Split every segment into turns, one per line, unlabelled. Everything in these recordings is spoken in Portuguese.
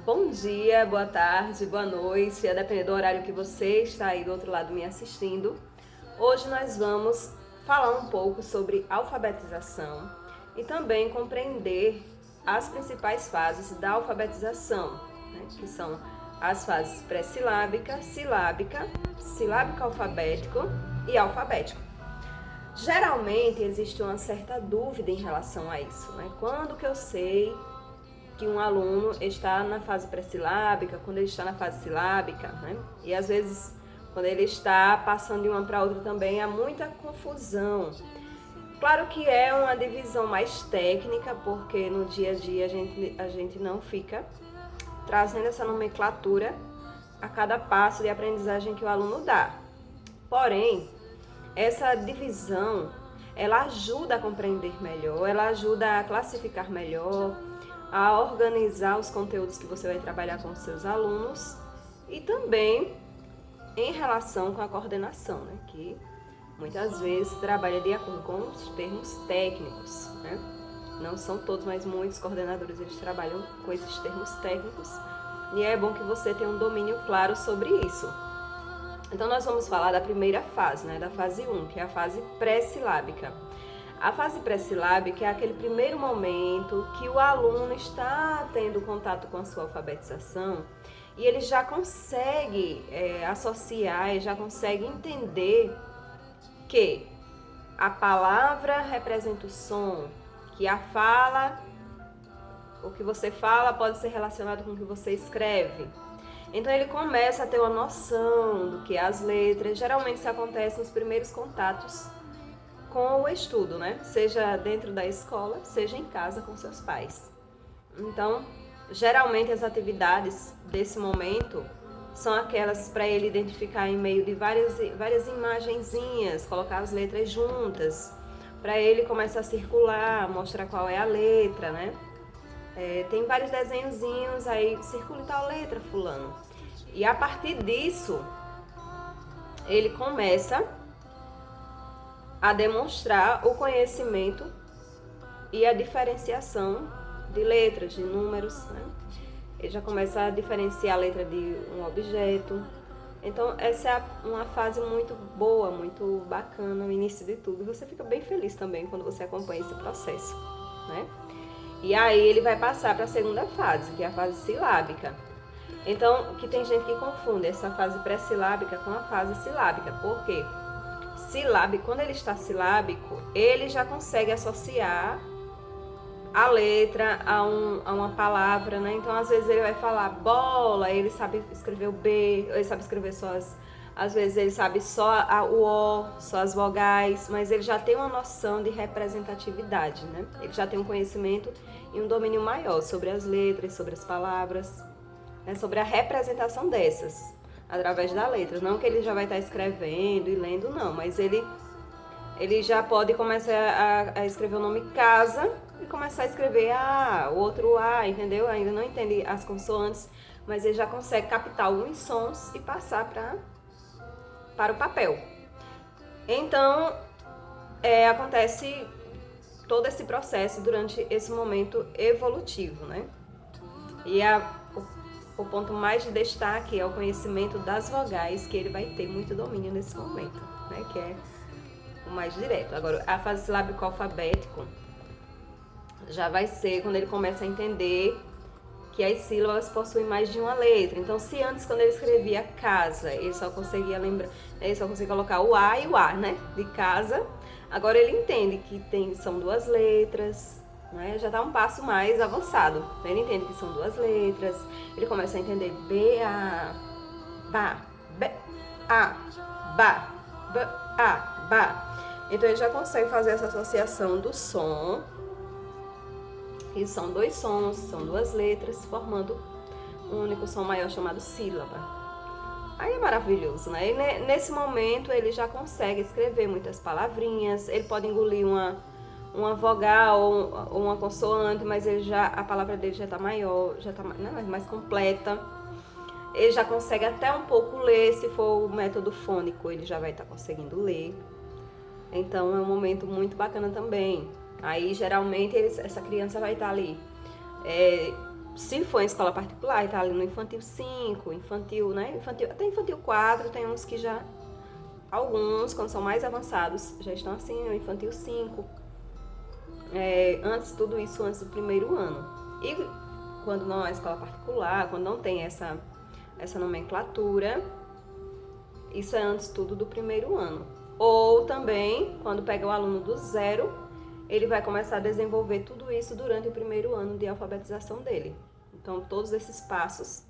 Bom dia, boa tarde, boa noite, a depender do horário que você está aí do outro lado me assistindo. Hoje nós vamos falar um pouco sobre alfabetização e também compreender as principais fases da alfabetização, né, que são as fases pré-silábica, silábica, silábico alfabético e alfabético. Geralmente existe uma certa dúvida em relação a isso, né? Quando que eu sei que um aluno está na fase pré-silábica, quando ele está na fase silábica, né? E às vezes, quando ele está passando de uma para outra também, há muita confusão. Claro que é uma divisão mais técnica, porque no dia a dia a gente não fica trazendo essa nomenclatura a cada passo de aprendizagem que o aluno dá. Porém, essa divisão, ela ajuda a compreender melhor, ela ajuda a classificar melhor, a organizar os conteúdos que você vai trabalhar com os seus alunos e também em relação com a coordenação, né, que muitas vezes trabalha de acordo com os termos técnicos, né? Não são todos, mas muitos coordenadores eles trabalham com esses termos técnicos e é bom que você tenha um domínio claro sobre isso. Então nós vamos falar da primeira fase, né, da fase 1, que é a fase pré-silábica. A fase pré-silábica é aquele primeiro momento que o aluno está tendo contato com a sua alfabetização e ele já consegue associar, já consegue entender que a palavra representa o som, que a fala, o que você fala pode ser relacionado com o que você escreve. Então ele começa a ter uma noção do que é as letras. Geralmente isso acontece nos primeiros contatos com o estudo, né? Seja dentro da escola, seja em casa com seus pais. Então, geralmente as atividades desse momento são aquelas para ele identificar em meio de várias imagenzinhas, colocar as letras juntas, para ele começar a circular, mostrar qual é a letra, né? Tem vários desenhozinhos, aí circula tal letra, fulano. E a partir disso, ele começa a demonstrar o conhecimento e a diferenciação de letras, de números, né? Ele já começa a diferenciar a letra de um objeto. Então, essa é uma fase muito boa, muito bacana, no início de tudo. Você fica bem feliz também quando você acompanha esse processo, né? E aí ele vai passar para a segunda fase, que é a fase silábica. Então, que tem gente que confunde essa fase pré-silábica com a fase silábica. Por quê? Silábico, quando ele está silábico, ele já consegue associar a letra a uma palavra, né? Então, às vezes ele vai falar bola, ele sabe escrever o B, ele sabe escrever só às vezes ele sabe só o O, só as vogais, mas ele já tem uma noção de representatividade, né? Ele já tem um conhecimento e um domínio maior sobre as letras, sobre as palavras, né? Sobre a representação dessas, através da letra. Não que ele já vai estar escrevendo e lendo, não, mas ele já pode começar a escrever o nome casa e começar a escrever o outro A, entendeu? Ainda não entende as consoantes, mas ele já consegue captar alguns sons e passar para o papel. Então, acontece todo esse processo durante esse momento evolutivo, né? E o ponto mais de destaque é o conhecimento das vogais, que ele vai ter muito domínio nesse momento, né? Que é o mais direto. Agora, a fase silábico-alfabético já vai ser quando ele começa a entender que as sílabas possuem mais de uma letra. Então, se antes, quando ele escrevia casa, ele só conseguia lembrar, ele só conseguia colocar o A e o A, né? De casa. Agora ele entende que são duas letras, né? Já está um passo mais avançado. Ele entende que são duas letras. Ele começa a entender B, A, Ba, B, A, Ba, B, A, Ba. Então ele já consegue fazer essa associação do som, que são dois sons, são duas letras, formando um único som maior chamado sílaba. Aí é maravilhoso, né? E nesse momento ele já consegue escrever muitas palavrinhas, ele pode engolir uma vogal ou uma consoante, mas a palavra dele já está maior, já está mais completa. Ele já consegue até um pouco ler, se for o método fônico, ele já vai estar conseguindo ler. Então é um momento muito bacana também. Aí geralmente essa criança vai estar ali Se for em escola particular, está ali no infantil 5, infantil, né? Até infantil 4, tem uns que já. Alguns, quando são mais avançados, já estão assim no infantil 5. Tudo isso antes do primeiro ano. E quando não é escola particular, quando não tem essa nomenclatura, isso é antes tudo do primeiro ano. Ou também, quando pega o aluno do zero, ele vai começar a desenvolver tudo isso durante o primeiro ano de alfabetização dele. Então, todos esses passos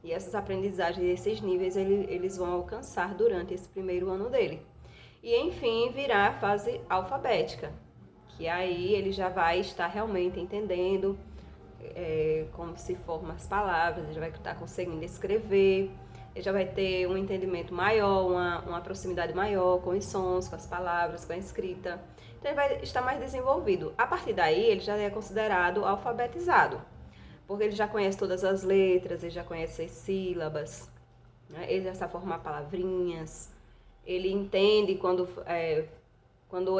e essas aprendizagens, esses níveis, eles vão alcançar durante esse primeiro ano dele. E, enfim, virar a fase alfabética, que aí ele já vai estar realmente entendendo como se formam as palavras, ele já vai estar conseguindo escrever, ele já vai ter um entendimento maior, uma proximidade maior com os sons, com as palavras, com a escrita. Então ele vai estar mais desenvolvido. A partir daí ele já é considerado alfabetizado, porque ele já conhece todas as letras, ele já conhece as sílabas, né? Ele já sabe formar palavrinhas, ele entende quando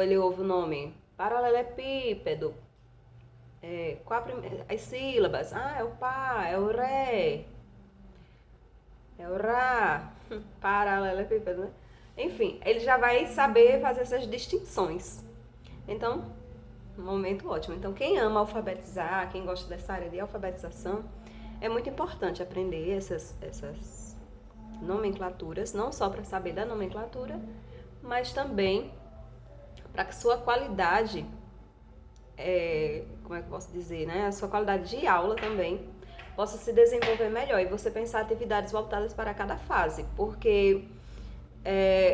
ele ouve o nome paralelepípedo, as sílabas, é o pá, é o ré, é o rá, paralelepípedo, né? Enfim, ele já vai saber fazer essas distinções. Então, um momento ótimo. Então, quem ama alfabetizar, quem gosta dessa área de alfabetização, é muito importante aprender essas nomenclaturas, não só para saber da nomenclatura, mas também para que sua qualidade, como é que eu posso dizer, né? A sua qualidade de aula também possa se desenvolver melhor e você pensar atividades voltadas para cada fase, porque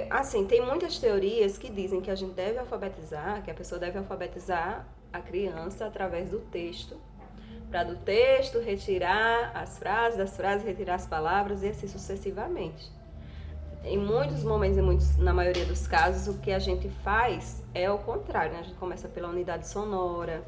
assim, tem muitas teorias que dizem que a gente deve alfabetizar, que a pessoa deve alfabetizar a criança através do texto, para do texto retirar as frases, das frases retirar as palavras e assim sucessivamente. Em muitos momentos, na maioria dos casos, o que a gente faz é o contrário, né? A gente começa pela unidade sonora,